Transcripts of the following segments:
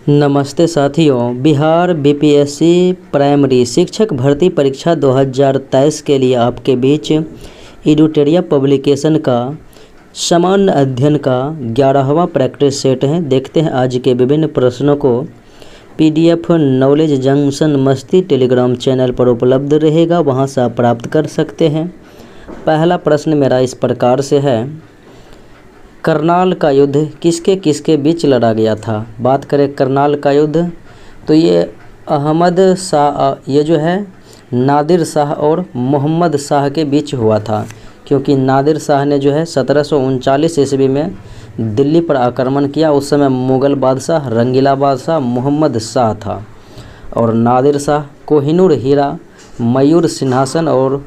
नमस्ते साथियों, Bihar BPSC primary शिक्षक भर्ती परीक्षा 2023 के लिए आपके बीच एडुटेरिया पब्लिकेशन का सामान्य अध्ययन का 11वां प्रैक्टिस सेट है। देखते हैं आज के विभिन्न प्रश्नों को। पीडीएफ नॉलेज जंक्शन मस्ती टेलीग्राम चैनल पर उपलब्ध रहेगा, वहां से आप प्राप्त कर सकते हैं। पहला प्रश्न मेरा इस प्रकार से है, करनाल का युद्ध किसके किसके बीच लड़ा गया था। बात करें करनाल का युद्ध तो ये अहमद शाह, ये जो है नादिर शाह और मोहम्मद शाह के बीच हुआ था, क्योंकि नादिर शाह ने जो है 1739 ईस्वी में दिल्ली पर आक्रमण किया। उस समय मुग़ल बादशाह रंगीला बादशाह मोहम्मद शाह था और नादिर शाह कोहिनूर हीरा, मयूर सिंहासन और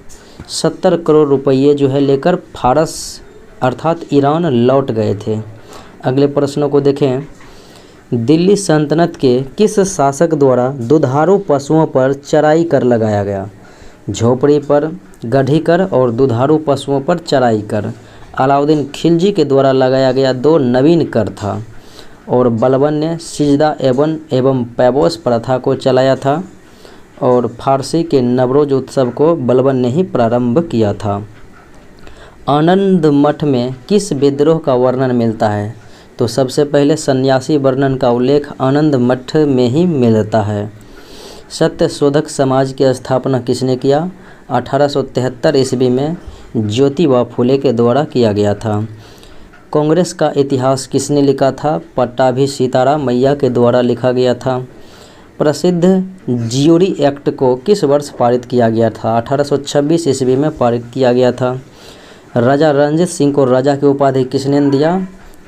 70 करोड़ रुपये जो है लेकर फारस अर्थात ईरान लौट गए थे। अगले प्रश्नों को देखें। दिल्ली सल्तनत के किस शासक द्वारा दुधारू पशुओं पर चराई कर लगाया गया। झोपड़ी पर, गढ़ी कर और दुधारू पशुओं पर चराई कर अलाउद्दीन खिलजी के द्वारा लगाया गया 2 नवीन कर था और बलबन ने सिजदा एवं पैबोस प्रथा को चलाया था और फारसी के नवरोज उत्सव को बलबन ने ही प्रारंभ किया था। आनंद मठ में किस विद्रोह का वर्णन मिलता है। तो सबसे पहले सन्यासी वर्णन का उल्लेख आनंद मठ में ही मिलता है। सत्य शोधक समाज की स्थापना किसने किया। 1873 ईस्वी में ज्योतिबा फुले के द्वारा किया गया था। कांग्रेस का इतिहास किसने लिखा था। पट्टाभी सीताराम मैया के द्वारा लिखा गया था। प्रसिद्ध ज्यूरी एक्ट को किस वर्ष पारित किया गया था। 1826 ईस्वी में पारित किया गया था। राजा रणजीत सिंह को राजा की उपाधि किसने दिया।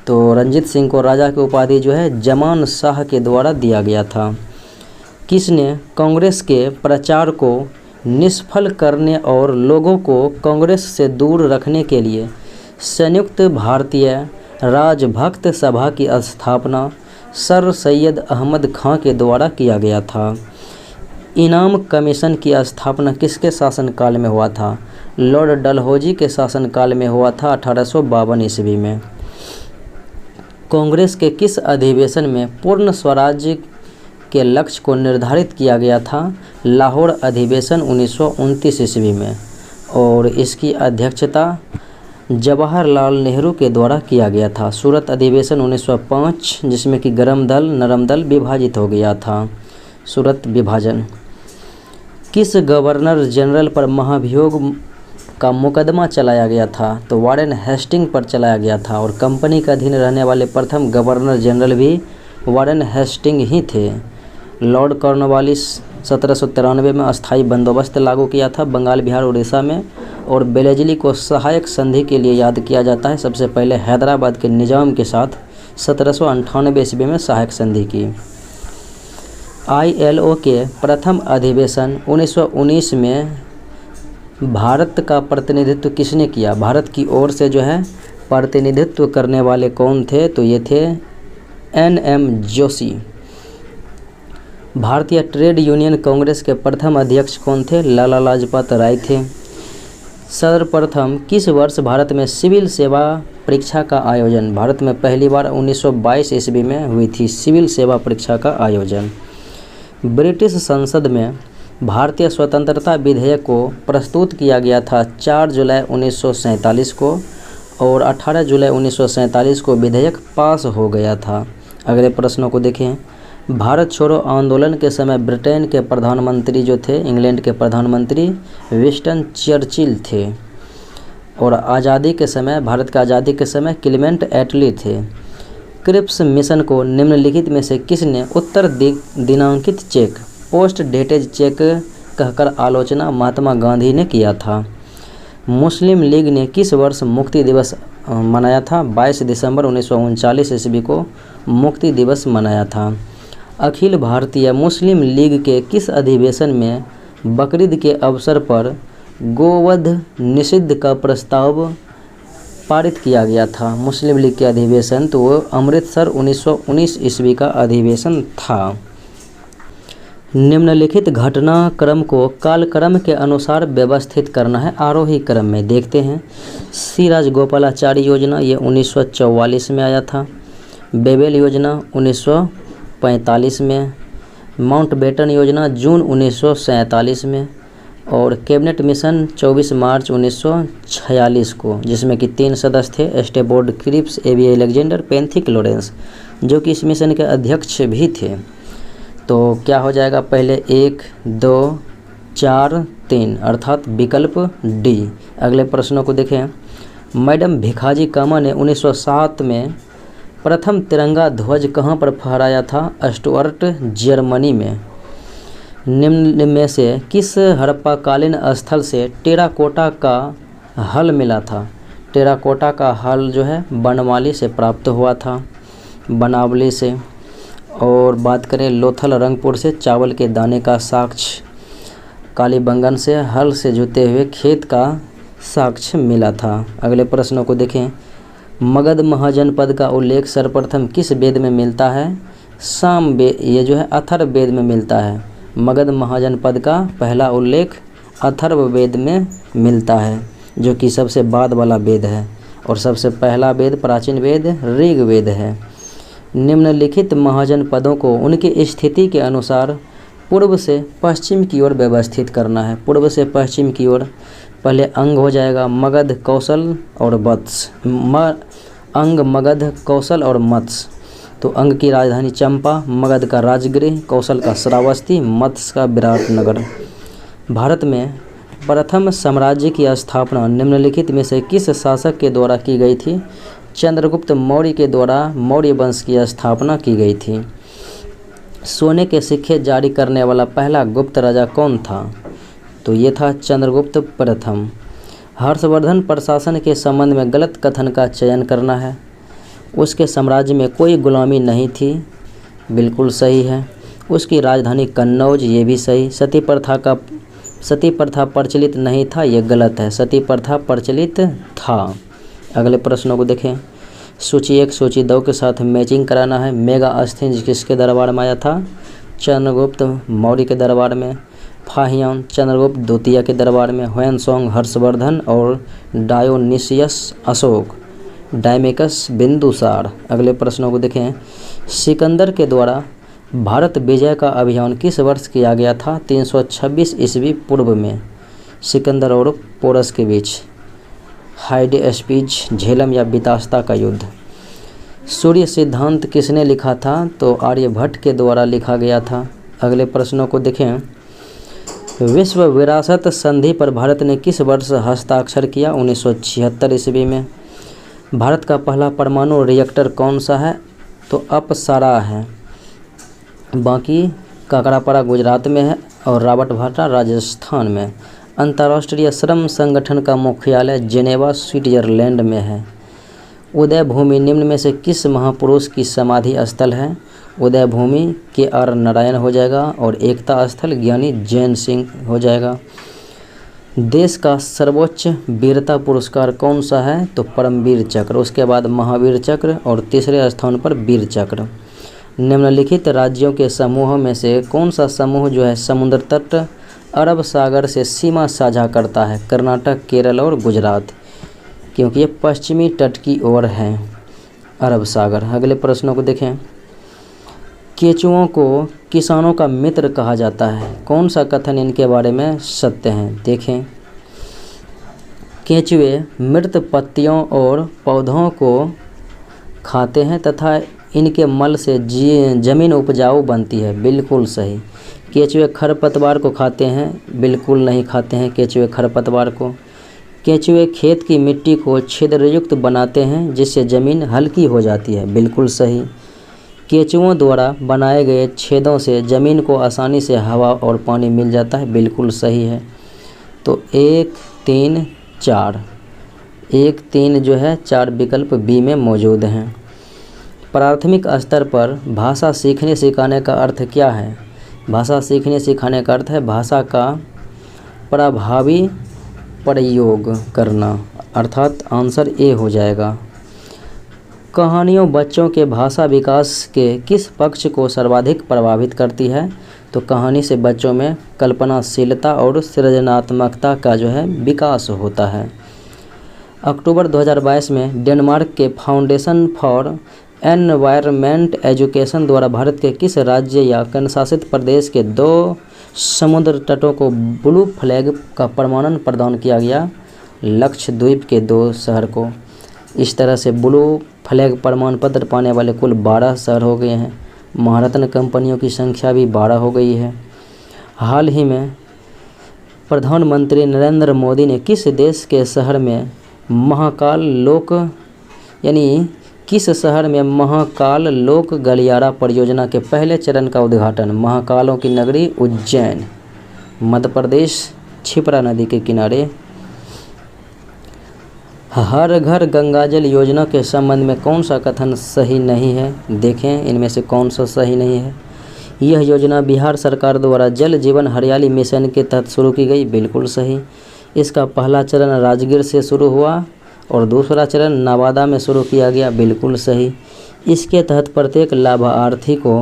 तो रणजीत सिंह को राजा की उपाधि जो है जमान शाह के द्वारा दिया गया था। किसने कांग्रेस के प्रचार को निष्फल करने और लोगों को कांग्रेस से दूर रखने के लिए संयुक्त भारतीय राजभक्त सभा की स्थापना सर सैयद अहमद खां के द्वारा किया गया था। इनाम कमीशन की स्थापना किसके शासनकाल में हुआ था। लॉर्ड डलहौजी के शासनकाल में हुआ था 1852 ईस्वी में। कांग्रेस के किस अधिवेशन में पूर्ण स्वराज्य के लक्ष्य को निर्धारित किया गया था। लाहौर अधिवेशन 1929 ईस्वी में और इसकी अध्यक्षता जवाहरलाल नेहरू के द्वारा किया गया था। सूरत अधिवेशन 1905 जिसमें कि गरम दल नरम दल विभाजित हो गया था। सूरत विभाजन। किस गवर्नर जनरल पर महाभियोग का मुकदमा चलाया गया था। तो वारेन हेस्टिंग पर चलाया गया था और कंपनी के अधीन रहने वाले प्रथम गवर्नर जनरल भी वारेन हेस्टिंग ही थे। लॉर्ड कॉर्नवालिस 1793 में अस्थायी बंदोबस्त लागू किया था बंगाल, बिहार, उड़ीसा में और बेलेजली को सहायक संधि के लिए याद किया जाता है। सबसे पहले हैदराबाद के निजाम के साथ 1798 ईस्वी में सहायक संधि की। ILO के प्रथम अधिवेशन 1919 में भारत का प्रतिनिधित्व किसने किया। भारत की ओर से जो है प्रतिनिधित्व करने वाले कौन थे। तो ये थे NM जोशी। भारतीय ट्रेड यूनियन कांग्रेस के प्रथम अध्यक्ष कौन थे। लाला लाजपत राय थे। सर्वप्रथम किस वर्ष भारत में सिविल सेवा परीक्षा का आयोजन। भारत में पहली बार 1922 ईस्वी में हुई थी सिविल सेवा परीक्षा का आयोजन। ब्रिटिश संसद में भारतीय स्वतंत्रता विधेयक को प्रस्तुत किया गया था 4 जुलाई 1947 को और 18 जुलाई 1947 को विधेयक पास हो गया था। अगले प्रश्नों को देखें। भारत छोड़ो आंदोलन के समय ब्रिटेन के प्रधानमंत्री जो थे, इंग्लैंड के प्रधानमंत्री विंस्टन चर्चिल थे और आज़ादी के समय, भारत की आज़ादी के समय क्लेमेंट एटली थे। क्रिप्स मिशन को निम्नलिखित में से किसने उत्तर दिनांकित चेक, पोस्ट डेटेड चेक कहकर आलोचना महात्मा गांधी ने किया था। मुस्लिम लीग ने किस वर्ष मुक्ति दिवस मनाया था। 22 दिसंबर 1939 ईस्वी को मुक्ति दिवस मनाया था। अखिल भारतीय मुस्लिम लीग के किस अधिवेशन में बकरीद के अवसर पर गोवध निषिद्ध का प्रस्ताव पारित किया गया था। मुस्लिम लीग के अधिवेशन तो वो अमृतसर 1919 ईस्वी का अधिवेशन था। निम्नलिखित घटनाक्रम को कालक्रम के अनुसार व्यवस्थित करना है आरोही क्रम में। देखते हैं। सी राजगोपालाचारी योजना ये 1944 में आया था। बेबेल योजना 1945 में, माउंटबेटन योजना जून 1947 में, और कैबिनेट मिशन 24 मार्च 1946 को, जिसमें कि 3 सदस्य थे, स्टेबोर्ड क्रिप्स, एबी अलेक्जेंडर, पेंथिक लॉरेंस, जो कि इस मिशन के अध्यक्ष भी थे। तो क्या हो जाएगा, पहले 1, 2, 4, 3 अर्थात विकल्प डी। अगले प्रश्नों को देखें। मैडम भिखाजी कामा ने 1907 में प्रथम तिरंगा ध्वज कहाँ पर फहराया था? स्टुअर्ट, जर्मनी में। निम्न में से किस हड़प्पाकालीन स्थल से टेराकोटा का हल मिला था? टेराकोटा का हल जो है बनवाली से प्राप्त हुआ था, बनावली से। और बात करें लोथल रंगपुर से चावल के दाने का साक्ष्य, कालीबंगन से हल से जुते हुए खेत का साक्ष्य मिला था। अगले प्रश्नों को देखें। मगध महाजनपद का उल्लेख सर्वप्रथम किस वेद में मिलता है? साम वेद, ये जो है अथर्व वेद में मिलता है। मगध महाजनपद का पहला उल्लेख अथर्व वेद में मिलता है, जो कि सबसे बाद वाला वेद है, और सबसे पहला वेद प्राचीन वेद ऋग्वेद है। निम्नलिखित महाजनपदों को उनकी स्थिति के अनुसार पूर्व से पश्चिम की ओर व्यवस्थित करना है। पूर्व से पश्चिम की ओर पहले अंग हो जाएगा मगध, कौशल और मत्स्य। अंग मगध, कौशल और मत्स्य। तो अंग की राजधानी चंपा, मगध का राजगृह, कौशल का श्रावस्ती, मत्स्य का विराटनगर। भारत में प्रथम साम्राज्य की स्थापना निम्नलिखित में से किस शासक के द्वारा की गई थी? चंद्रगुप्त मौर्य के द्वारा मौर्य वंश की स्थापना की गई थी। सोने के सिक्के जारी करने वाला पहला गुप्त राजा कौन था? तो ये था चंद्रगुप्त प्रथम। हर्षवर्धन प्रशासन के संबंध में गलत कथन का चयन करना है। उसके साम्राज्य में कोई गुलामी नहीं थी, बिल्कुल सही है। उसकी राजधानी कन्नौज, ये भी सही। सती प्रथा प्रचलित नहीं था, ये गलत है। सती प्रथा प्रचलित था। अगले प्रश्नों को देखें। सूची 1 सूची 2 के साथ मैचिंग कराना है। मेगास्थनीज किसके दरबार में आया था? चंद्रगुप्त मौर्य के दरबार में। फाहियान चंद्रगुप्त द्वितीय के दरबार में। ह्वेनसोंग हर्षवर्धन और डायोनिसियस अशोक। डायमेकस बिंदुसार। अगले प्रश्नों को देखें। सिकंदर के द्वारा भारत विजय का अभियान किस वर्ष किया गया था? 326 ईस्वी पूर्व में, सिकंदर और पोरस के बीच। हाइडेस्पिज, झेलम या बितास्ता का युद्ध। सूर्य सिद्धांत किसने लिखा था? तो आर्यभट्ट के द्वारा लिखा गया था। अगले प्रश्नों को देखें। विश्व विरासत संधि पर भारत ने किस वर्ष हस्ताक्षर किया? 1976 ईस्वी में। भारत का पहला परमाणु रिएक्टर कौन सा है? तो अपसारा है। बाकी काकरापारा गुजरात में है और रावतभाटा राजस्थान में। अंतर्राष्ट्रीय श्रम संगठन का मुख्यालय जेनेवा स्विट्जरलैंड में है। उदय भूमि निम्न में से किस महापुरुष की समाधि स्थल है? उदय भूमि KR नारायण हो जाएगा, और एकता स्थल ज्ञानी जैन सिंह हो जाएगा। देश का सर्वोच्च वीरता पुरस्कार कौन सा है? तो परमवीर चक्र। उसके बाद महावीर चक्र और तीसरे स्थान पर वीर चक्र। निम्नलिखित राज्यों के समूह में से कौन सा समूह जो है समुद्र तट अरब सागर से सीमा साझा करता है? कर्नाटक, केरल और गुजरात, क्योंकि ये पश्चिमी तट की ओर है अरब सागर। अगले प्रश्नों को देखें। केंचुओं को किसानों का मित्र कहा जाता है। कौन सा कथन इनके बारे में सत्य है? देखें। केंचुए मृत पत्तियों और पौधों को खाते हैं तथा इनके मल से जमीन उपजाऊ बनती है, बिल्कुल सही। केंचुए खरपतवार को खाते हैं? बिल्कुल नहीं खाते हैं केंचुए खरपतवार को। केंचुए खेत की मिट्टी को छिद्रयुक्त बनाते हैं जिससे ज़मीन हल्की हो जाती है, बिल्कुल सही। केंचुओं द्वारा बनाए गए छेदों से ज़मीन को आसानी से हवा और पानी मिल जाता है, बिल्कुल सही है। तो 1, 3, 4, 1, 3 जो है 4 विकल्प बी में मौजूद हैं। प्राथमिक स्तर पर भाषा सीखने सिखाने का अर्थ क्या है? भाषा सीखने सिखाने का अर्थ है भाषा का प्रभावी प्रयोग करना, अर्थात आंसर ए हो जाएगा। कहानियों बच्चों के भाषा विकास के किस पक्ष को सर्वाधिक प्रभावित करती है? तो कहानी से बच्चों में कल्पनाशीलता और सृजनात्मकता का जो है विकास होता है। अक्टूबर 2022 में डेनमार्क के फाउंडेशन फॉर एनवायरनमेंट एजुकेशन द्वारा भारत के किस राज्य या केंद्रशासित प्रदेश के 2 समुद्र तटों को ब्लू फ्लैग का प्रमाणन प्रदान किया गया? लक्षद्वीप के 2 शहर को। इस तरह से ब्लू फ्लैग प्रमाण पत्र पाने वाले कुल 12 शहर हो गए हैं। महारत्न कंपनियों की संख्या भी 12 हो गई है। हाल ही में प्रधानमंत्री नरेंद्र मोदी ने किस देश के शहर में महाकाल लोक किस शहर में महाकाल लोक गलियारा परियोजना के पहले चरण का उद्घाटन? महाकालों की नगरी उज्जैन, मध्य प्रदेश, क्षिप्रा नदी के किनारे। हर घर गंगाजल योजना के संबंध में कौन सा कथन सही नहीं है? देखें इनमें से कौन सा सही नहीं है। यह योजना बिहार सरकार द्वारा जल जीवन हरियाली मिशन के तहत शुरू की गई, बिल्कुल सही। इसका पहला चरण राजगीर से शुरू हुआ और दूसरा चरण नवादा में शुरू किया गया, बिल्कुल सही। इसके तहत प्रत्येक लाभार्थी को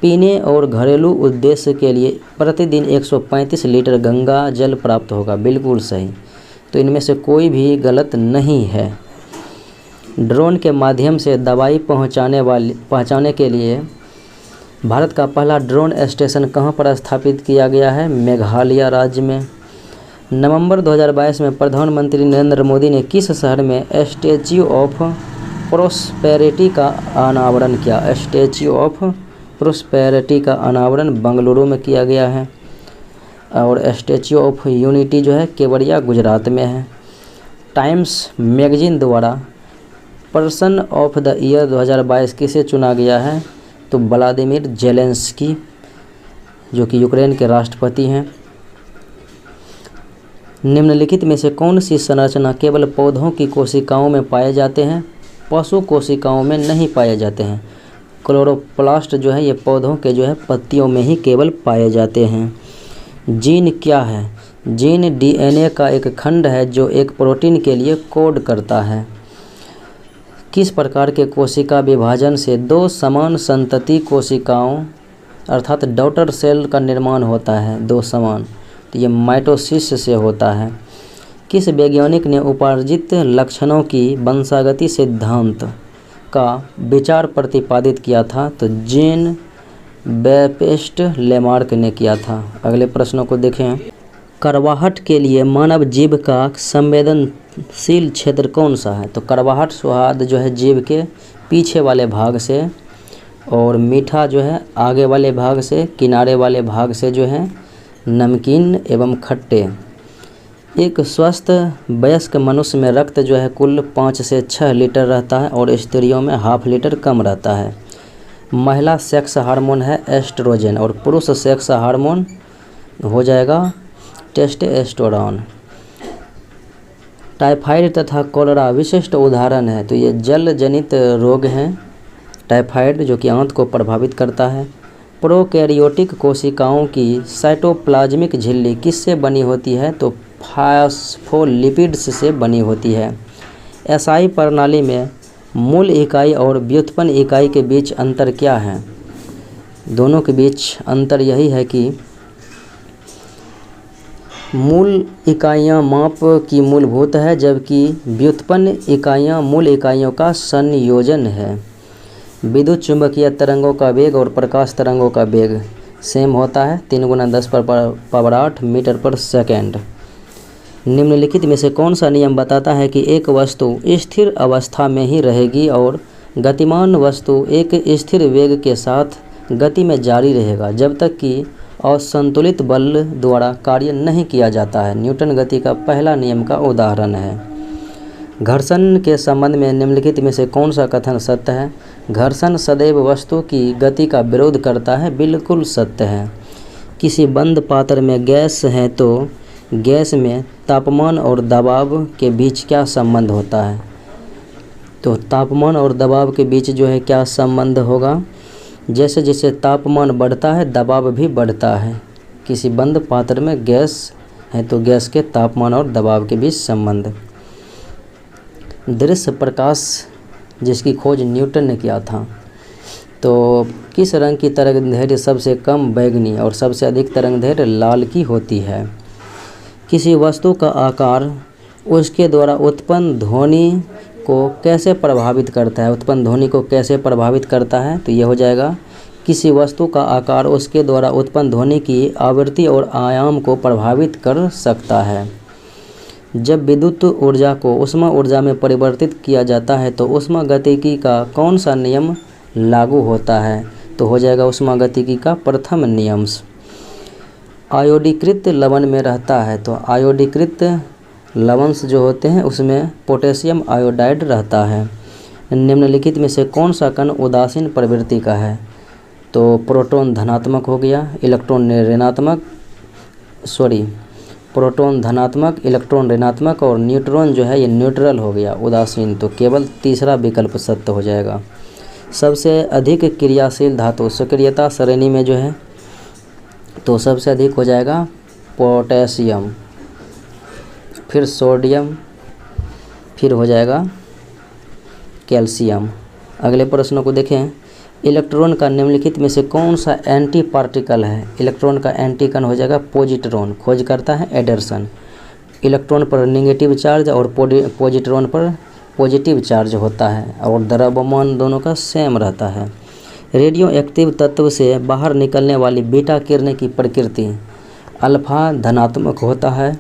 पीने और घरेलू उद्देश्य के लिए प्रतिदिन 135 लीटर गंगा जल प्राप्त होगा, बिल्कुल सही। तो इनमें से कोई भी गलत नहीं है। ड्रोन के माध्यम से दवाई पहुंचाने के लिए भारत का पहला ड्रोन स्टेशन कहां पर स्थापित किया गया है? मेघालय राज्य में। नवंबर 2022 में प्रधानमंत्री नरेंद्र मोदी ने किस शहर में स्टैच्यू ऑफ प्रोस्पेरिटी का अनावरण किया? स्टैच्यू ऑफ प्रोस्पेरिटी का अनावरण बेंगलुरु में किया गया है और स्टैच्यू ऑफ यूनिटी जो है केवड़िया गुजरात में है। टाइम्स मैगजीन द्वारा पर्सन ऑफ द ईयर 2022 किसे चुना गया है? तो व्लादिमीर जेलेंस्की, जो कि यूक्रेन के राष्ट्रपति हैं। निम्नलिखित में से कौन सी संरचना केवल पौधों की कोशिकाओं में पाए जाते हैं, पशु कोशिकाओं में नहीं पाए जाते हैं? क्लोरोप्लास्ट जो है ये पौधों के जो है पत्तियों में ही केवल पाए जाते हैं। जीन क्या है? जीन डीएनए का एक खंड है जो एक प्रोटीन के लिए कोड करता है। किस प्रकार के कोशिका विभाजन से 2 समान संतति कोशिकाओं अर्थात डॉटर सेल का निर्माण होता है? 2 समान, तो ये माइटोसिस से होता है। किस वैज्ञानिक ने उपार्जित लक्षणों की वंशागति सिद्धांत का विचार प्रतिपादित किया था? तो जीन बैप्टिस्ट लेमार्क ने किया था। अगले प्रश्नों को देखें। करवाहट के लिए मानव जीभ का संवेदनशील क्षेत्र कौन सा है? तो करवाहट स्वाद जो है जीभ के पीछे वाले भाग से और मीठा जो है आगे वाले भाग से, किनारे वाले भाग से जो है नमकीन एवं खट्टे। एक स्वस्थ वयस्क मनुष्य में रक्त जो है कुल 5 से 6 लीटर रहता है और स्त्रियों में ½ लीटर कम रहता है। महिला सेक्स हार्मोन है एस्ट्रोजन और पुरुष सेक्स हार्मोन हो जाएगा टेस्टोस्टेरोन। टाइफाइड तथा कोलेरा विशिष्ट उदाहरण है, तो ये जल जनित रोग हैं। टाइफाइड जो कि आंत को प्रभावित करता है। प्रोकैरियोटिक कोशिकाओं की साइटोप्लाज्मिक झिल्ली किससे बनी होती है? तो फास्फोलिपिड्स से बनी होती है। एसआई प्रणाली में मूल इकाई और व्युत्पन्न इकाई के बीच अंतर क्या है? दोनों के बीच अंतर यही है कि मूल इकाइयाँ माप की मूलभूत है, जबकि व्युत्पन्न इकाइयाँ मूल इकाइयों का संयोजन है। विद्युत चुंबकीय तरंगों का वेग और प्रकाश तरंगों का वेग सेम होता है, 3 × 10⁸ मीटर पर सेकेंड। निम्नलिखित में से कौन सा नियम बताता है कि एक वस्तु स्थिर अवस्था में ही रहेगी और गतिमान वस्तु एक स्थिर वेग के साथ गति में जारी रहेगा जब तक कि असंतुलित बल द्वारा कार्य नहीं किया जाता है? न्यूटन गति का पहला नियम का उदाहरण है। घर्षण के संबंध में निम्नलिखित में से कौन सा कथन सत्य है? घर्षण सदैव वस्तु की गति का विरोध करता है, बिल्कुल सत्य है। किसी बंद पात्र में गैस है तो गैस में तापमान और दबाव के बीच क्या संबंध होता है? तो तापमान और दबाव के बीच जो है क्या संबंध होगा? जैसे जैसे तापमान बढ़ता है दबाव भी बढ़ता है। किसी बंद पात्र में गैस है तो गैस के तापमान और दबाव के बीच संबंध। दृश्य प्रकाश जिसकी खोज न्यूटन ने किया था, तो किस रंग की तरंगदैर्घ्य सबसे कम बैंगनी और सबसे अधिक तरंगदैर्घ्य लाल की होती है? किसी वस्तु का आकार उसके द्वारा उत्पन्न ध्वनि को कैसे प्रभावित करता है, उत्पन्न ध्वनि को कैसे प्रभावित करता है, तो ये हो जाएगा किसी वस्तु का आकार उसके द्वारा उत्पन्न ध्वनि की आवृत्ति और आयाम को प्रभावित कर सकता है। जब विद्युत ऊर्जा को ऊष्मा ऊर्जा में परिवर्तित किया जाता है तो ऊष्मागतिकी का कौन सा नियम लागू होता है, तो हो जाएगा ऊष्मागतिकी का प्रथम नियम। आयोडीकृत लवण में रहता है, तो आयोडीकृत लवंश जो होते हैं उसमें पोटेशियम आयोडाइड रहता है। निम्नलिखित में से कौन सा कण उदासीन प्रवृत्ति का है, तो प्रोटॉन धनात्मक हो गया, इलेक्ट्रॉन ऋणात्मक, प्रोटॉन धनात्मक, इलेक्ट्रॉन ऋणात्मक और न्यूट्रॉन जो है ये न्यूट्रल हो गया, उदासीन। तो केवल तीसरा विकल्प सत्य हो जाएगा। सबसे अधिक क्रियाशील धातु सक्रियता श्रेणी में जो है तो सबसे अधिक हो जाएगा पोटेशियम, फिर सोडियम, फिर हो जाएगा कैल्शियम। अगले प्रश्नों को देखें। इलेक्ट्रॉन का निम्नलिखित में से कौन सा एंटी पार्टिकल है, इलेक्ट्रॉन का एंटी कण हो जाएगा पॉजिट्रॉन, खोज करता है एडर्सन। इलेक्ट्रॉन पर नेगेटिव चार्ज और पॉजिट्रॉन पर पॉजिटिव चार्ज होता है और द्रव्यमान दोनों का सेम रहता है। रेडियो एक्टिव तत्व से बाहर निकलने वाली बीटा किरण की प्रकृति अल्फा धनात्मक होता है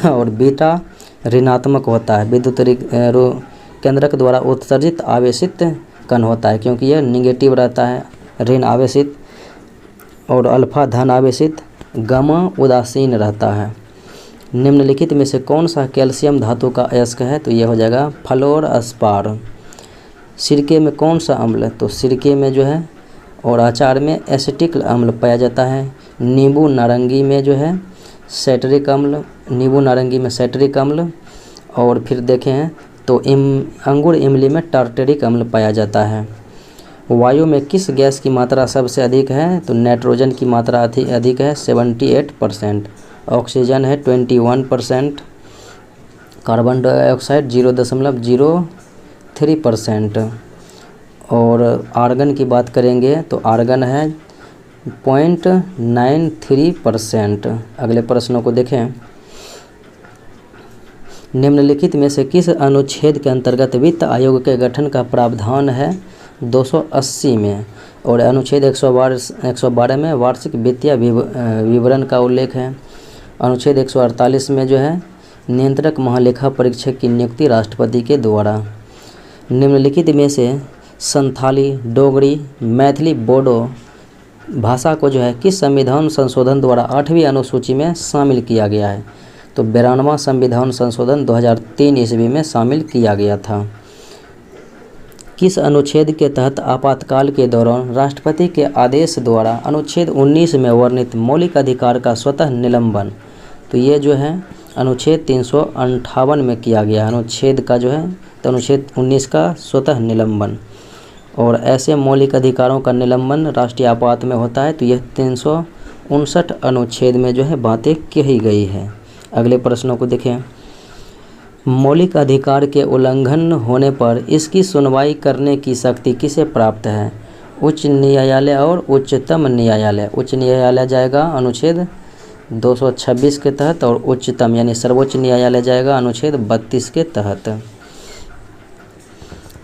और बीटा ऋणात्मक होता है। विद्युत केंद्रक द्वारा उत्सर्जित आवेशित कण होता है क्योंकि यह निगेटिव रहता है, ऋण आवेशित, और अल्फा धन आवेशित, गामा उदासीन रहता है। निम्नलिखित में से कौन सा कैल्शियम धातु का अयस्क है, तो यह हो जाएगा फ्लोरस्पार। सिरके में कौन सा अम्ल, तो सिरके में जो है और अचार में एसिटिक अम्ल पाया जाता है। नींबू नारंगी में जो है सैटरिक अम्ल, नींबू नारंगी में सैटरिक अम्ल, और फिर देखें तो अंगूर इमली में टार्टरिक अम्ल पाया जाता है। वायु में किस गैस की मात्रा सबसे अधिक है, तो नाइट्रोजन की मात्रा अधिक है 78%, ऑक्सीजन है 21%, कार्बन डाइऑक्साइड 0.03%, और आर्गन की बात करेंगे तो आर्गन है 0.93%। अगले प्रश्नों को देखें। निम्नलिखित में से किस अनुच्छेद के अंतर्गत वित्त आयोग के गठन का प्रावधान है 280 में, और अनुच्छेद 112 में वार्षिक वित्तीय विवरण का उल्लेख है। अनुच्छेद 148 में जो है नियंत्रक महालेखा परीक्षक की नियुक्ति राष्ट्रपति के द्वारा। निम्नलिखित में से संथाली, डोगरी, मैथिली, बोडो भाषा को जो है किस संविधान संशोधन द्वारा 8वीं अनुसूची में शामिल किया गया है, तो 92वां संविधान संशोधन 2003 ईस्वी में शामिल किया गया था। किस अनुच्छेद के तहत आपातकाल के दौरान राष्ट्रपति के आदेश द्वारा अनुच्छेद 19 में वर्णित मौलिक अधिकार का स्वतः निलंबन, तो ये जो है अनुच्छेद 358 में किया गया अनुच्छेद का जो है, तो अनुच्छेद 19 का स्वतः निलंबन। और ऐसे मौलिक अधिकारों का निलंबन राष्ट्रीय आपात में होता है, तो यह 359 अनुच्छेद में जो है बातें कही गई है। अगले प्रश्नों को देखें। मौलिक अधिकार के उल्लंघन होने पर इसकी सुनवाई करने की शक्ति किसे प्राप्त है, उच्च न्यायालय और उच्चतम न्यायालय। उच्च न्यायालय जाएगा अनुच्छेद 226 के तहत और उच्चतम यानी सर्वोच्च न्यायालय जाएगा अनुच्छेद 32 के तहत।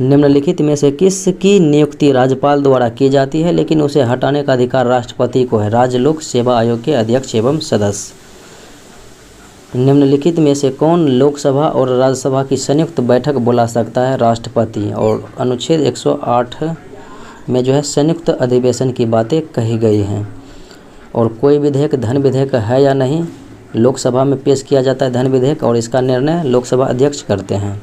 निम्नलिखित में से किसकी नियुक्ति राज्यपाल द्वारा की जाती है लेकिन उसे हटाने का अधिकार राष्ट्रपति को है, राज्य लोक सेवा आयोग के अध्यक्ष एवं सदस्य। निम्नलिखित में से कौन लोकसभा और राज्यसभा की संयुक्त बैठक बुला सकता है, राष्ट्रपति। और अनुच्छेद 108 में जो है संयुक्त अधिवेशन की बातें कही गई हैं। और कोई विधेयक धन विधेयक है या नहीं, लोकसभा में पेश किया जाता है धन विधेयक और इसका निर्णय लोकसभा अध्यक्ष करते हैं।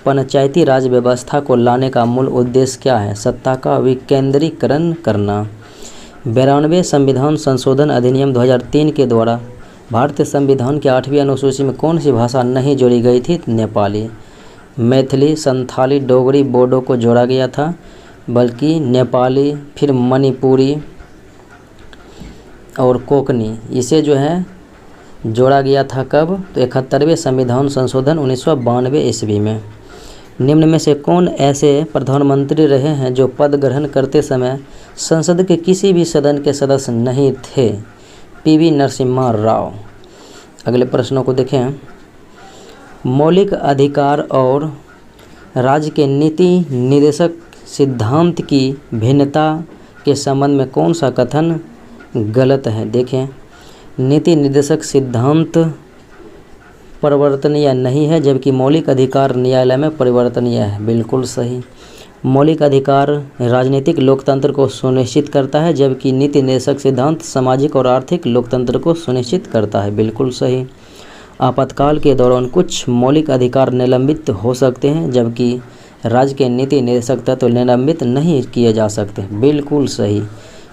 पंचायती राज व्यवस्था को लाने का मूल उद्देश्य क्या है, सत्ता का विकेंद्रीकरण करना। 92वें संविधान संशोधन अधिनियम 2003 के द्वारा भारतीय संविधान के 8वीं अनुसूची में कौन सी भाषा नहीं जोड़ी गई थी, नेपाली। मैथिली, संथाली, डोगरी, बोडो को जोड़ा गया था, बल्कि नेपाली, फिर मणिपुरी और कोंकणी इसे जो है जोड़ा गया था कब, तो 71वें संविधान संशोधन 1992 ईस्वी में। निम्न में से कौन ऐसे प्रधानमंत्री रहे हैं जो पद ग्रहण करते समय संसद के किसी भी सदन के सदस्य नहीं थे, पीवी नरसिम्हा राव। अगले प्रश्नों को देखें। मौलिक अधिकार और राज्य के नीति निर्देशक सिद्धांत की भिन्नता के संबंध में कौन सा कथन गलत है? देखें, नीति निर्देशक सिद्धांत परिवर्तनीय नहीं है, जबकि मौलिक अधिकार न्यायालय में परिवर्तनीय है। बिल्कुल सही। मौलिक अधिकार राजनीतिक लोकतंत्र को सुनिश्चित करता है, जबकि नीति निर्देशक सिद्धांत सामाजिक और आर्थिक लोकतंत्र को सुनिश्चित करता है। बिल्कुल सही। आपातकाल के दौरान कुछ मौलिक अधिकार निलंबित हो सकते हैं, जबकि राज्य के नीति निर्देशक तत्व निलंबित नहीं किए जा सकते। बिल्कुल सही।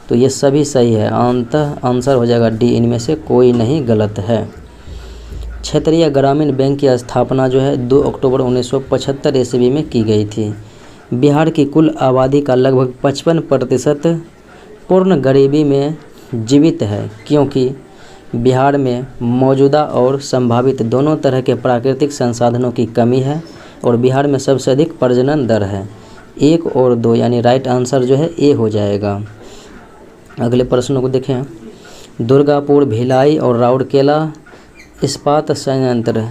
तो ये सभी सही है। आंसर हो जाएगा डी, इनमें से कोई नहीं गलत है। क्षेत्रीय ग्रामीण बैंक की स्थापना जो है 2 अक्टूबर 1975 ईस्वी में की गई थी। बिहार की कुल आबादी का लगभग 55% पूर्ण गरीबी में जीवित है, क्योंकि बिहार में मौजूदा और संभावित दोनों तरह के प्राकृतिक संसाधनों की कमी है और बिहार में सबसे अधिक प्रजनन दर है। 1 और 2 यानी राइट आंसर जो है ए हो जाएगा। अगले प्रश्नों को देखें। दुर्गापुर, भिलाई और राउरकेला इस्पात संयंत्र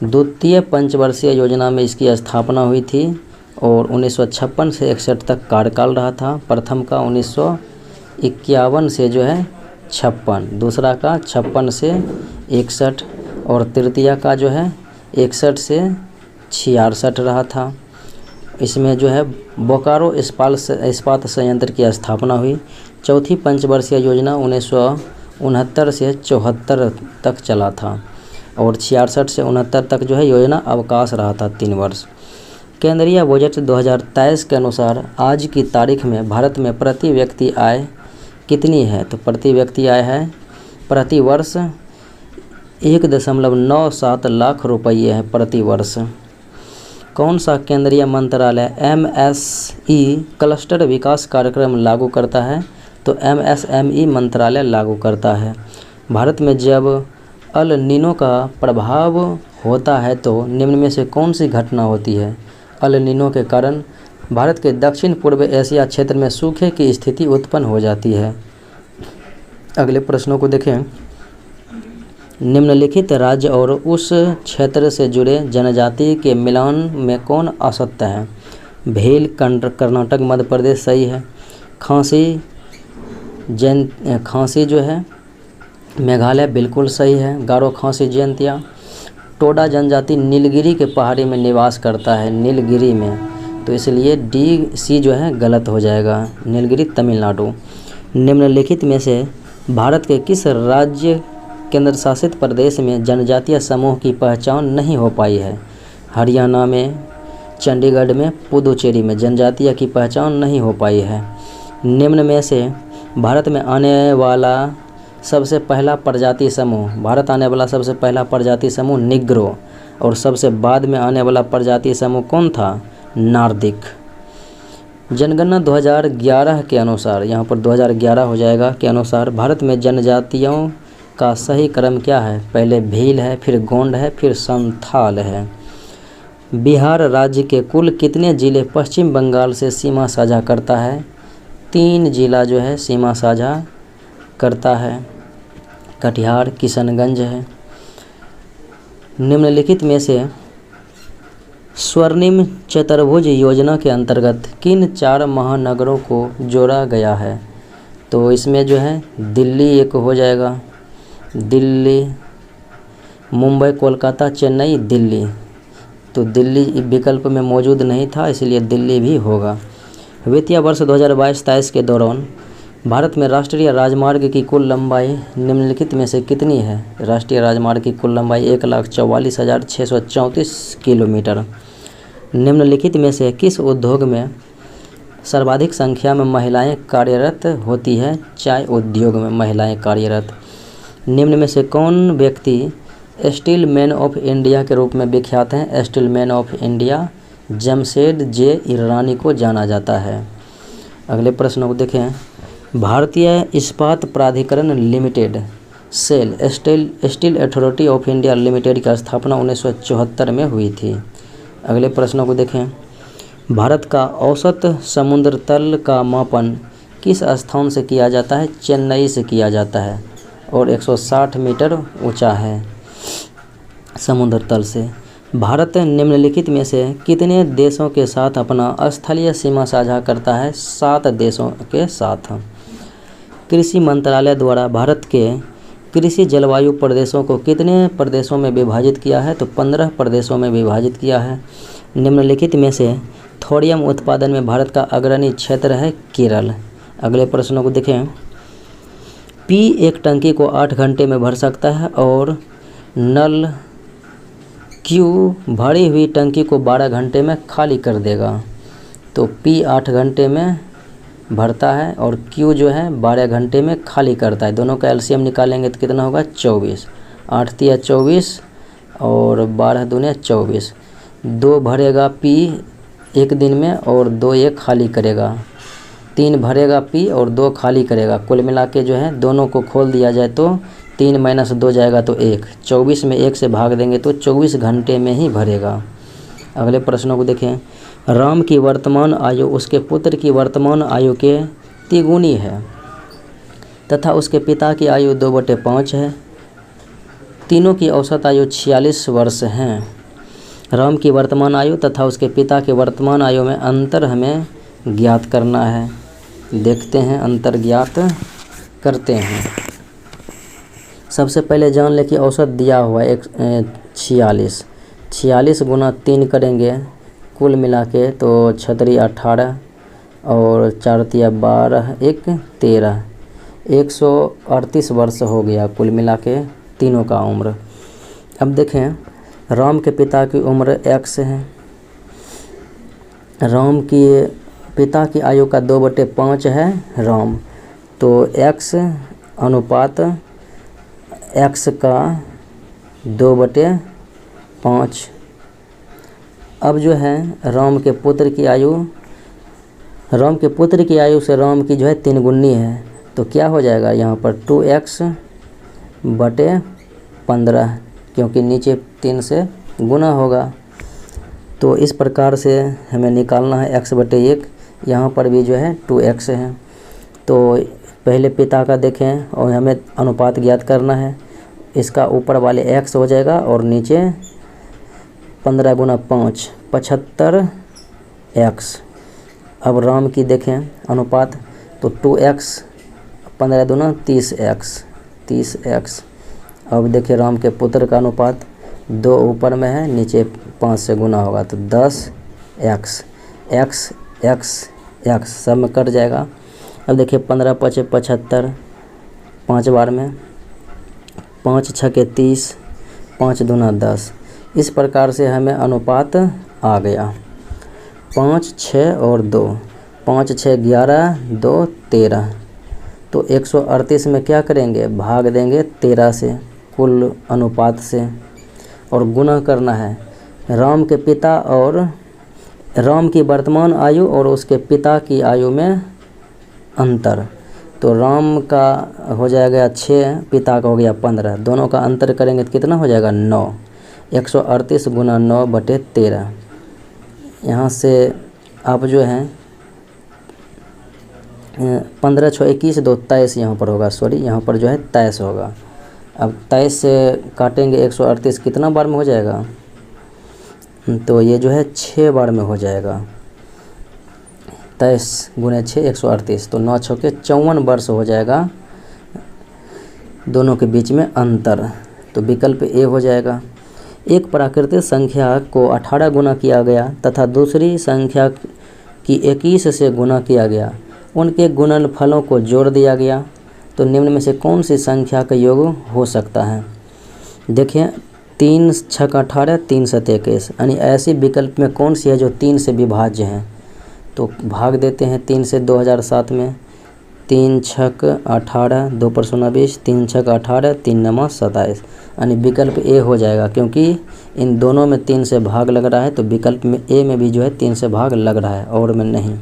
द्वितीय पंचवर्षीय योजना में इसकी स्थापना हुई थी और 1956 से 61 तक कार्यकाल रहा था। प्रथम का 1951 से जो है 56, दूसरा का 56 से 61 और तृतीया का जो है 61 से 66 रहा था। इसमें जो है बोकारो इस्पात संयंत्र की स्थापना हुई। चौथी पंचवर्षीय योजना 1969 से 74 तक चला था और 66 से 69 तक जो है योजना अवकाश रहा था 3 वर्ष। केंद्रीय बजट 2023 के अनुसार आज की तारीख में भारत में प्रति व्यक्ति आय कितनी है? तो प्रति व्यक्ति आय है प्रति वर्ष 1.97 लाख रुपये है प्रति वर्ष। कौन सा केंद्रीय मंत्रालय MSE क्लस्टर विकास कार्यक्रम लागू करता है? तो MSME मंत्रालय लागू करता है। भारत में जब अल नीनो का प्रभाव होता है तो निम्न में से कौन सी घटना होती है? अल नीनो के कारण भारत के दक्षिण पूर्व एशिया क्षेत्र में सूखे की स्थिति उत्पन्न हो जाती है। अगले प्रश्नों को देखें। निम्नलिखित राज्य और उस क्षेत्र से जुड़े जनजाति के मिलान में कौन असत्य है? भेल कर्नाटक मध्य प्रदेश सही है। खांसी जो है मेघालय बिल्कुल सही है। गारो खांसी जयंतिया। टोडा जनजाति नीलगिरी के पहाड़ी में निवास करता है, नीलगिरी में, तो इसलिए D-C जो है गलत हो जाएगा। नीलगिरी तमिलनाडु। निम्नलिखित में से भारत के किस राज्य केंद्र शासित प्रदेश में जनजातीय समूह की पहचान नहीं हो पाई है? हरियाणा में, चंडीगढ़ में, पुदुचेरी में जनजातीय की पहचान नहीं हो पाई है। निम्न में से भारत आने वाला सबसे पहला प्रजाति समूह निग्रो और सबसे बाद में आने वाला प्रजाति समूह कौन था? नार्दिक। जनगणना 2011 के अनुसार, यहाँ पर 2011 हो जाएगा, के अनुसार भारत में जनजातियों का सही क्रम क्या है? पहले भील है, फिर गोंड है, फिर संथाल है। बिहार राज्य के कुल कितने जिले पश्चिम बंगाल से सीमा साझा करता है? 3 जिला जो है सीमा साझा करता है। कटिहार, किशनगंज है। निम्नलिखित में से स्वर्णिम चतुर्भुज योजना के अंतर्गत किन 4 महानगरों को जोड़ा गया है? तो इसमें जो है दिल्ली एक हो जाएगा, दिल्ली, मुंबई, कोलकाता, चेन्नई, दिल्ली। तो दिल्ली विकल्प में मौजूद नहीं था, इसलिए दिल्ली भी होगा। वित्तीय वर्ष 2022-23 के दौरान भारत में राष्ट्रीय राजमार्ग की कुल लंबाई निम्नलिखित में से कितनी है? राष्ट्रीय राजमार्ग की कुल लंबाई 1,44,634 किलोमीटर। निम्नलिखित में से किस उद्योग में सर्वाधिक संख्या में महिलाएं कार्यरत होती है? चाय उद्योग में महिलाएं कार्यरत। निम्न में से कौन व्यक्ति स्टील मैन ऑफ इंडिया के रूप में विख्यात हैं? Steel man of India Jamshed J Irani को जाना जाता है। अगले प्रश्न को देखें। भारतीय इस्पात प्राधिकरण limited SAIL steel authority of India limited की स्थापना 1974 में हुई थी। अगले प्रश्नों को देखें। भारत का औसत समुद्र तल का मापन किस स्थान से किया जाता है? चेन्नई से किया जाता है और 160 मीटर ऊंचा है समुद्र तल से। भारत निम्नलिखित में से कितने देशों के साथ अपना स्थलीय सीमा साझा करता है? 7 देशों के साथ। कृषि मंत्रालय द्वारा भारत के कृषि जलवायु प्रदेशों को कितने प्रदेशों में विभाजित किया है? तो 15 प्रदेशों में विभाजित किया है। निम्नलिखित में से थोरियम उत्पादन में भारत का अग्रणी क्षेत्र है केरल। अगले प्रश्नों को देखें। पी एक टंकी को 8 घंटे में भर सकता है और नल क्यू भरी हुई टंकी को 12 घंटे में खाली कर देगा। तो पी 8 घंटे में भरता है और क्यू जो है 12 घंटे में खाली करता है। दोनों का एलसीएम निकालेंगे तो कितना होगा? 24। 8 तिया 24 और 12 दूने 24। 2 भरेगा पी एक दिन में और 2 ये खाली करेगा। 3 भरेगा पी और 2 खाली करेगा। कुल मिला के जो है दोनों को खोल दिया जाए तो 3 - 2 जाएगा तो 1। 24 में 1 से भाग देंगे तो 24 घंटे में ही भरेगा। अगले प्रश्नों को देखें। राम की वर्तमान आयु उसके पुत्र की वर्तमान आयु के तिगुनी है तथा उसके पिता की आयु 2/5 है। तीनों की औसत आयु 46 वर्ष है। राम की वर्तमान आयु तथा उसके पिता की वर्तमान आयु में अंतर हमें ज्ञात करना है। देखते हैं, अंतर ज्ञात करते हैं। सबसे पहले जान ले कि औसत दिया हुआ है 46। 46 गुना 3 करेंगे कुल मिला के तो 6 × 18 और 4 × 12 1 13 138 वर्ष हो गया कुल मिला के तीनों का उम्र। अब देखें राम के पिता की उम्र x है। राम की पिता की आयु का 2/5 है राम, तो x अनुपात x का 2/5। अब जो है राम के पुत्र की आयु से राम की जो है 3 गुनी है, तो क्या हो जाएगा यहाँ पर 2x/15, क्योंकि नीचे 3 से गुना होगा। तो इस प्रकार से हमें निकालना है x/1। यहाँ पर भी जो है 2x है। तो पहले पिता का देखें और हमें अनुपात ज्ञात करना है। इसका ऊपर वाले x हो जाएगा और नीचे 15 × 5 75x। अब राम की देखें अनुपात तो 2x 15 दूना 30x। अब देखिए राम के पुत्र का अनुपात 2 ऊपर में है, नीचे 5 से गुना होगा तो 10x। x सब में कट जाएगा। अब देखिए 15 × 5 = 75, 5 बार में 5 × 6 = 30, 5 दूना 10। इस प्रकार से हमें अनुपात आ गया 5 6 और 2, 5 6 11 2 13। तो 138 में क्या करेंगे? भाग देंगे 13 से कुल अनुपात से और गुना करना है राम के पिता और राम की वर्तमान आयु और उसके पिता की आयु में अंतर। तो राम का हो जाएगा 6, पिता का हो गया 15, दोनों का अंतर करेंगे तो कितना हो जाएगा 9। 138 गुना 9/13। यहाँ से आप जो है 15 × 6 = 21, 2 23 यहाँ पर होगा, सॉरी यहाँ पर जो है 23 होगा। अब 23 से काटेंगे 138 कितना बार में हो जाएगा? तो ये जो है 6 बार में हो जाएगा। 23 × 6 = 138, तो 9 × 6 = 54 वर्ष हो जाएगा दोनों के बीच में अंतर। तो विकल्प ए हो जाएगा। एक प्राकृतिक संख्या को 18 गुना किया गया तथा दूसरी संख्या की 21 से गुना किया गया, उनके गुणनफलों को जोड़ दिया गया, तो निम्न में से कौन सी संख्या का योग हो सकता है? देखिए 3 × 6 = 18, 3 × 7 = 21, यानी ऐसी विकल्प में कौन सी है जो 3 से विभाज्य है? तो भाग देते हैं 3 से 2007 में। 3 × 6 = 18, 2 × 0 = 20, 3 × 6 = 18, 3 × 9 = 27, यानी विकल्प ए हो जाएगा। क्योंकि इन दोनों में 3 से भाग लग रहा है तो विकल्प में ए में भी जो है 3 से भाग लग रहा है और में नहीं।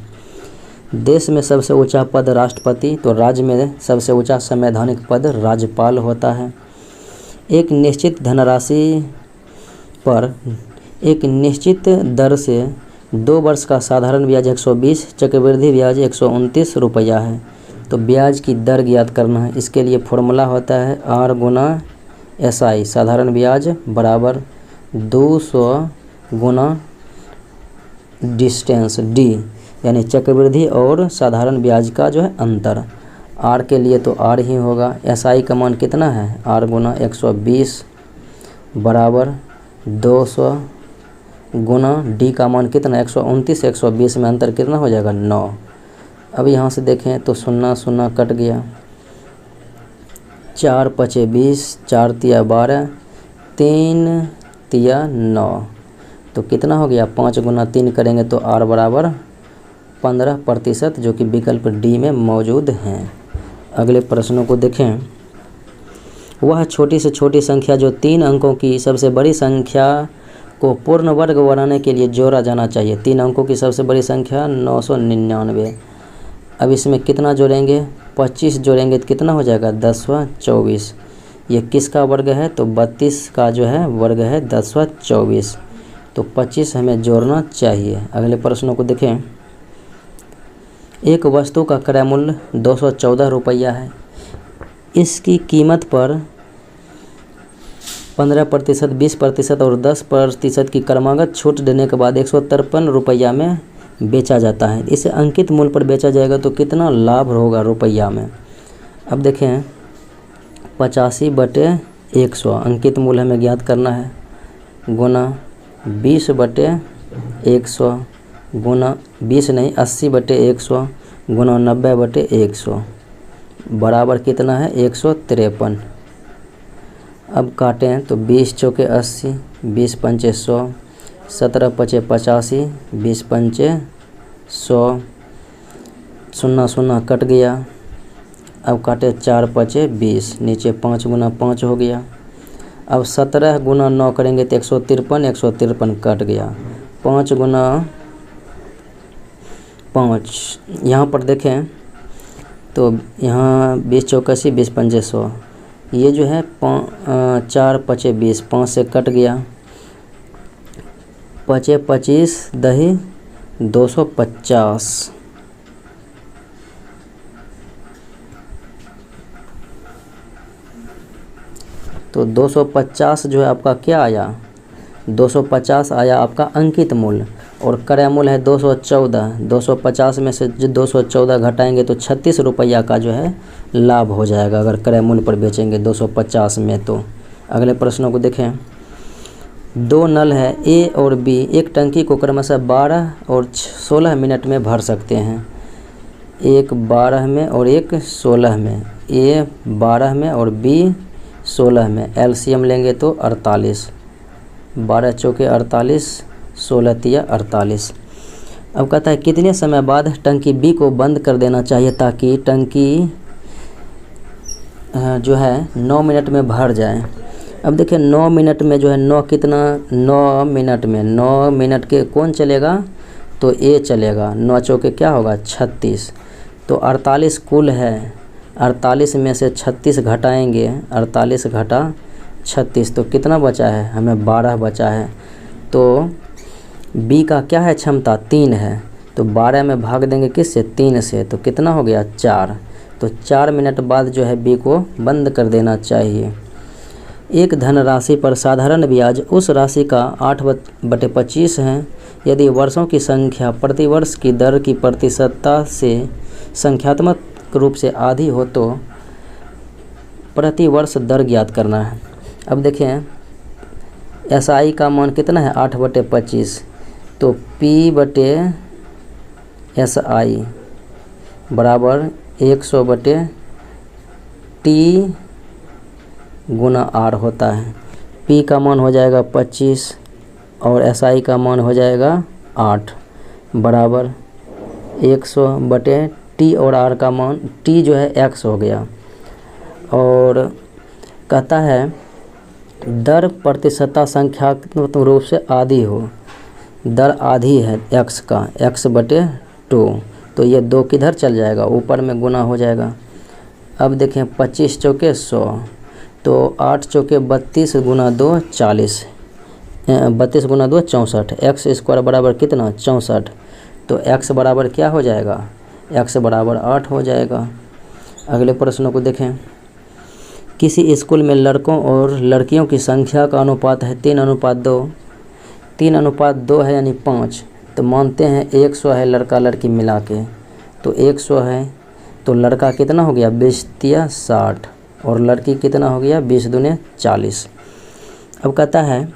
देश में सबसे ऊंचा पद राष्ट्रपति, तो राज्य में सबसे ऊंचा संवैधानिक पद राज्यपाल होता है। एक निश्चित धनराशि पर एक निश्चित दर से 2 वर्ष का साधारण ब्याज 120, चक्रवृद्धि ब्याज 129 रुपया है। तो ब्याज की दर ज्ञात करना है। इसके लिए फॉर्मूला होता है R × SI, साधारण ब्याज बराबर 200 गुना डिस्टेंस डी, यानी चक्रवृद्धि और साधारण ब्याज का जो है अंतर। आर के लिए तो आर ही होगा। एस आई का मान कितना है, आर गुना 120 बराबर 200 गुना डी का मान कितना 129, 120 में अंतर कितना हो जाएगा 9। अब यहाँ से देखें तो 0 0 कट गया, 4 5 20, 4 तिया 12, 3 तिया 9, तो कितना हो गया 5 गुना 3 करेंगे तो आर बराबर 15%, जो कि विकल्प डी में मौजूद हैं। अगले प्रश्नों को देखें। वह छोटी से छोटी संख्या जो 3 अंकों की सबसे बड़ी संख्या को पूर्ण वर्ग बनाने के लिए जोड़ा जाना चाहिए। 3 अंकों की सबसे बड़ी संख्या 999। अब इसमें कितना जोड़ेंगे, 25 जोड़ेंगे तो कितना हो जाएगा 10/24। ये किसका वर्ग है, तो 32 का जो है वर्ग है 10/24, तो 25 हमें जोड़ना चाहिए। अगले प्रश्नों को देखें। एक वस्तु का क्रय मूल्य 214 रुपया है। इसकी कीमत पर 15%, 20% और 10% की क्रमागत छूट देने के बाद 153 रुपया में बेचा जाता है। इसे अंकित मूल्य पर बेचा जाएगा तो कितना लाभ होगा रुपया में। अब देखें 85/100 अंकित मूल्य हमें ज्ञात करना है, गुना 20/100 गुना 20 नहीं 80/100 गुना 90/100 बराबर कितना है 153। अब काटें तो 20 चौके 80, 20 पंचे 100, 17 पचे 85, 20 पंचे 100, 0 0 कट गया। अब काटे 4 पचे 20, नीचे 5 गुना 5 हो गया। अब 17 गुना 9 करेंगे तो 153, 153 कट गया। 5 गुना 5, यहाँ पर देखें तो यहाँ 20 चौके 80, 20 पंचे 100, ये जो है 4 पचे 20, 5 से कट गया। पचे 25 दही 250, तो 250 जो है आपका क्या आया, 250 आया आपका अंकित मूल्य, और क्रय मूल्य है 214। 250 में से जो 214 घटाएंगे तो 36 रुपया का जो है लाभ हो जाएगा अगर क्रय मूल्य पर बेचेंगे 250 में। तो अगले प्रश्नों को देखें। 2 नल है ए और बी एक टंकी को क्रमशः 12 और 16 मिनट में भर सकते हैं। एक 12 में और एक 16 में, ए 12 में और बी 16 में। एलसीएम लेंगे तो 48, 12 चौके 48, 16 तिया 48। अब कहता है कितने समय बाद टंकी बी को बंद कर देना चाहिए ताकि टंकी जो है 9 मिनट में भर जाए। अब देखिए 9 मिनट में जो है 9 कितना, 9 मिनट में 9 मिनट के कौन चलेगा, तो ए चलेगा। 9 चौके क्या होगा 36, तो 48 कुल है। 48 में से 36 घटाएंगे, 48 घटा 36 तो कितना बचा है, हमें 12 बचा है। तो बी का क्या है क्षमता 3 है, तो 12 में भाग देंगे किससे 3 से, तो कितना हो गया 4। तो 4 मिनट बाद जो है बी को बंद कर देना चाहिए। एक धनराशि पर साधारण ब्याज उस राशि का 8/25 है यदि वर्षों की संख्या प्रतिवर्ष की दर की प्रतिशतता से संख्यात्मक रूप से आधी हो तो प्रति वर्ष दर ज्ञात करना है। अब देखें एसआई का मान कितना है 8/25, तो P/SI बराबर 100/T गुना R होता है। P का मान हो जाएगा 25 और SI का मान हो जाएगा 8 बराबर 100/T और R का मान T जो है X हो गया। और कहता है दर प्रतिशतता संख्यात्मक रूप से आधी हो, दर आधी है X का, X/2, तो ये 2 किधर चल जाएगा ऊपर में गुना हो जाएगा। अब देखें 25 चौके 100, तो 8 चौके 32 गुना 2 40, 32 गुना 2 64, एक्स स्क्वायर बराबर कितना 64, तो x बराबर क्या हो जाएगा, x बराबर 8 हो जाएगा। अगले प्रश्नों को देखें। किसी स्कूल में लड़कों और लड़कियों की संख्या का अनुपात है 3:2। 3:2 है यानी 5, तो मानते हैं 100 है लड़का लड़की मिला के, तो 100 है तो लड़का कितना हो गया 20×3 60 और लड़की कितना हो गया 20×2 40। अब कहता है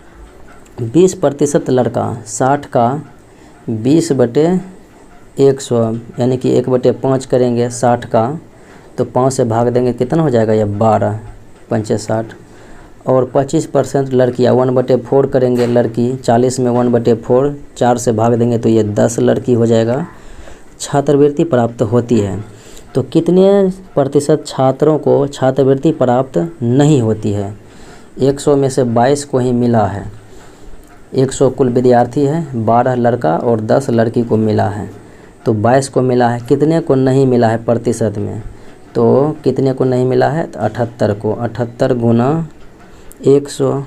20% लड़का 60 का 20/100 यानी कि 1/5 करेंगे 60 का, तो 5 से भाग देंगे कितना हो जाएगा, यह 12 5 60। और 25% लड़कियाँ 1/4 करेंगे लड़की, 40 में 1/4 4 से भाग देंगे तो ये 10 लड़की हो जाएगा। छात्रवृत्ति प्राप्त होती है, तो कितने प्रतिशत छात्रों को छात्रवृत्ति प्राप्त नहीं होती है। 100 में से 22 को ही मिला है। 100 कुल विद्यार्थी है, 12 लड़का और 10 लड़की को मिला है, तो 22 को मिला है। कितने को नहीं मिला है प्रतिशत में, तो कितने को नहीं मिला है, तो 78 को। 78 गुना 100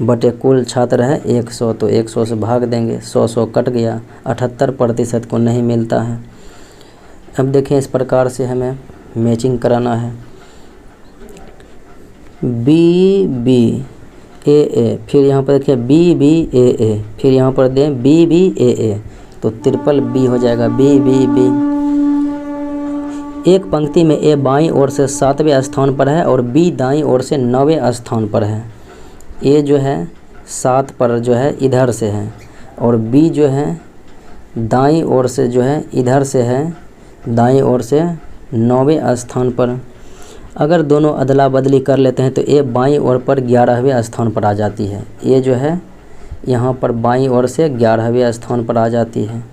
बटे कुल छात्र है 100, तो 100 से भाग देंगे, 100 कट गया, 78% को नहीं मिलता है। अब देखें इस प्रकार से हमें मैचिंग कराना है। BBAA, फिर यहाँ पर देखिए BBAA, फिर यहाँ पर दें BBAA, तो ट्रिपल B हो जाएगा BBB। एक पंक्ति में A बाईं ओर से 7वें स्थान पर है और B दाईं ओर से 9वें स्थान पर है। A जो है 7 पर जो है इधर से है और B जो है दाईं ओर से जो है इधर से है, दाईं ओर से 9वें स्थान पर। अगर दोनों अदला बदली कर लेते हैं तो A बाईं ओर पर 11वें स्थान पर आ जाती है। A जो है यहाँ पर बाईं ओर से 11वें स्थान पर आ जाती है,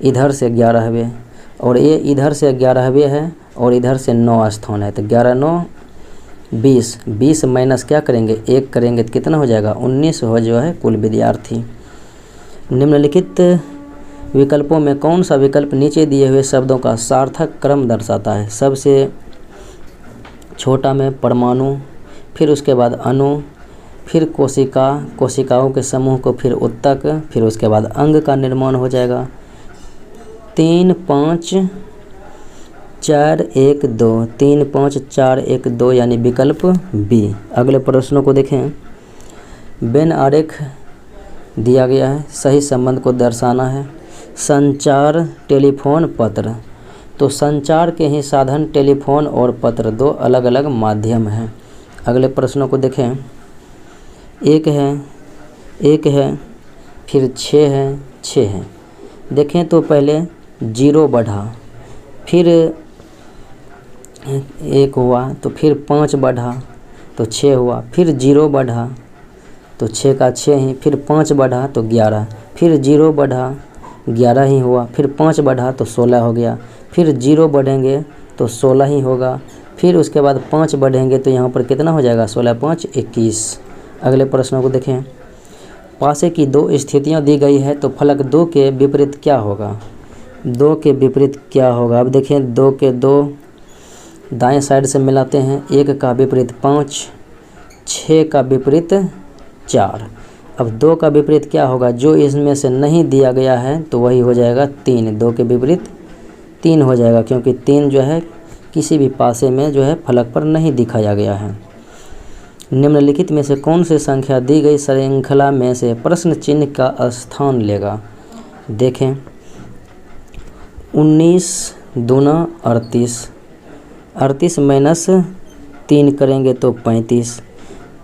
इधर से 11वें, और A इधर से 11वें है और इधर से 9 स्थान है, तो 11 9 20, 20 माइनस क्या करेंगे 1 करेंगे तो कितना हो जाएगा 19 हो जो है कुल विद्यार्थी। निम्नलिखित विकल्पों में कौन सा विकल्प नीचे दिए हुए शब्दों का सार्थक क्रम दर्शाता है। सबसे छोटा में परमाणु, फिर उसके बाद अणु, फिर कोशिका, कोशिकाओं के समूह को, फिर उत्तक, फिर उसके बाद अंग का निर्माण हो जाएगा। 3 5 4 1 2, 3 5 4 1 2 यानी विकल्प बी। अगले प्रश्नों को देखें। वेन आरेख दिया गया है, सही संबंध को दर्शाना है। संचार, टेलीफोन, पत्र, तो संचार के ही साधन टेलीफोन और पत्र 2 अलग अलग माध्यम हैं। अगले प्रश्नों को देखें। 1 है, फिर 6 है। देखें तो पहले 0 बढ़ा, फिर 1 हुआ, तो फिर 5 बढ़ा तो 6 हुआ, फिर 0 बढ़ा तो 6 का 6 ही, फिर 5 बढ़ा तो 11, फिर 0 बढ़ा 11 ही हुआ, फिर 5 बढ़ा तो 16 हो गया, फिर 0 बढ़ेंगे तो 16 ही होगा, फिर उसके बाद 5 बढ़ेंगे तो यहाँ पर कितना हो जाएगा 16 5 21। अगले प्रश्नों को देखें। पासे की 2 स्थितियाँ दी गई है तो फलक 2 के विपरीत क्या होगा। 2 के विपरीत क्या होगा, अब देखें 2 के 2 दाएं साइड से मिलाते हैं। 1 का विपरीत 5, 6 का विपरीत 4। अब 2 का विपरीत क्या होगा, जो इसमें से नहीं दिया गया है तो वही हो जाएगा 3। 2 के विपरीत 3 हो जाएगा, क्योंकि 3 जो है किसी भी पासे में जो है फलक पर नहीं दिखाया गया है। निम्नलिखित में से कौन सी संख्या दी गई श्रृंखला में से प्रश्न चिन्ह का स्थान लेगा। देखें 19 दूना 38, 38 माइनस 3 करेंगे तो 35,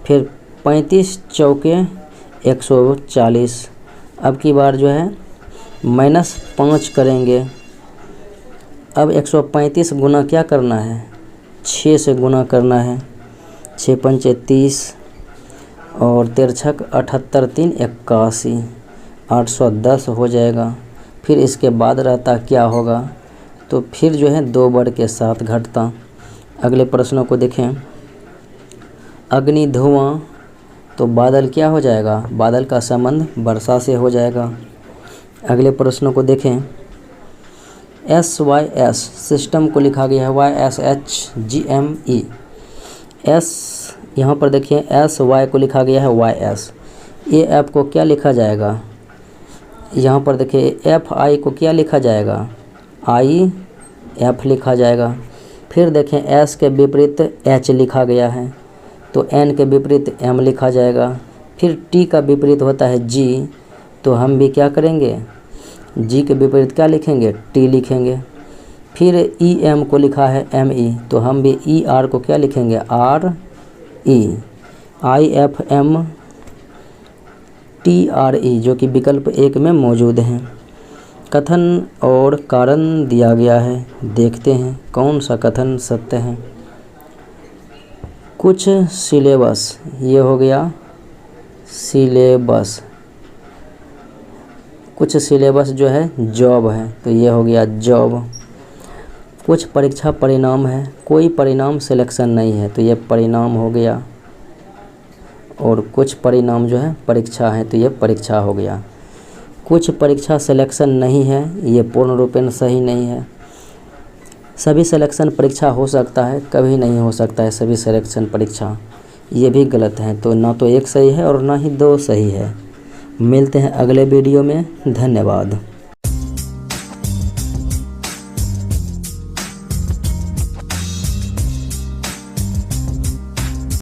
फिर 35 चौके 140। अब की बार जो है -5 करेंगे। अब 135 गुना क्या करना है, 6 से गुना करना है। 6 पंचे 30 और 3 78 3 81, 810 हो जाएगा। फिर इसके बाद रहता क्या होगा, तो फिर जो है 2 बढ़ के 7 घटता। अगले प्रश्नों को देखें। अग्नि, धुआं, तो बादल क्या हो जाएगा, बादल का संबंध वर्षा से हो जाएगा। अगले प्रश्नों को देखें। SYS सिस्टम को लिखा गया है YSHGME। S यहाँ पर देखिए SY को लिखा गया है YS। AF को क्या लिखा जाएगा, यहाँ पर देखिए FI को क्या लिखा जाएगा, IF लिखा जाएगा। फिर देखें एस के विपरीत एच लिखा गया है, तो एन के विपरीत एम लिखा जाएगा। फिर टी का विपरीत होता है जी, तो हम भी क्या करेंगे, जी के विपरीत क्या लिखेंगे, टी लिखेंगे। फिर ई एम को लिखा है एम ई, तो हम भी ई आर को क्या लिखेंगे, R E. I F M T R E जो कि विकल्प 1 में मौजूद हैं। कथन और कारण दिया गया है, देखते हैं कौन सा कथन सत्य है। कुछ सिलेबस, ये हो गया सिलेबस, कुछ सिलेबस जो है जॉब है, तो ये हो गया जॉब। कुछ परीक्षा परिणाम है, कोई परिणाम सिलेक्शन नहीं है, तो ये परिणाम हो गया। और कुछ परिणाम जो है परीक्षा है, तो ये परीक्षा हो गया। कुछ परीक्षा सिलेक्शन नहीं है, ये पूर्ण रूपेण सही नहीं है। सभी सिलेक्शन परीक्षा हो सकता है, कभी नहीं हो सकता है सभी सिलेक्शन परीक्षा, ये भी गलत है। तो ना तो 1 सही है और ना ही 2 सही है। मिलते हैं अगले वीडियो में, धन्यवाद।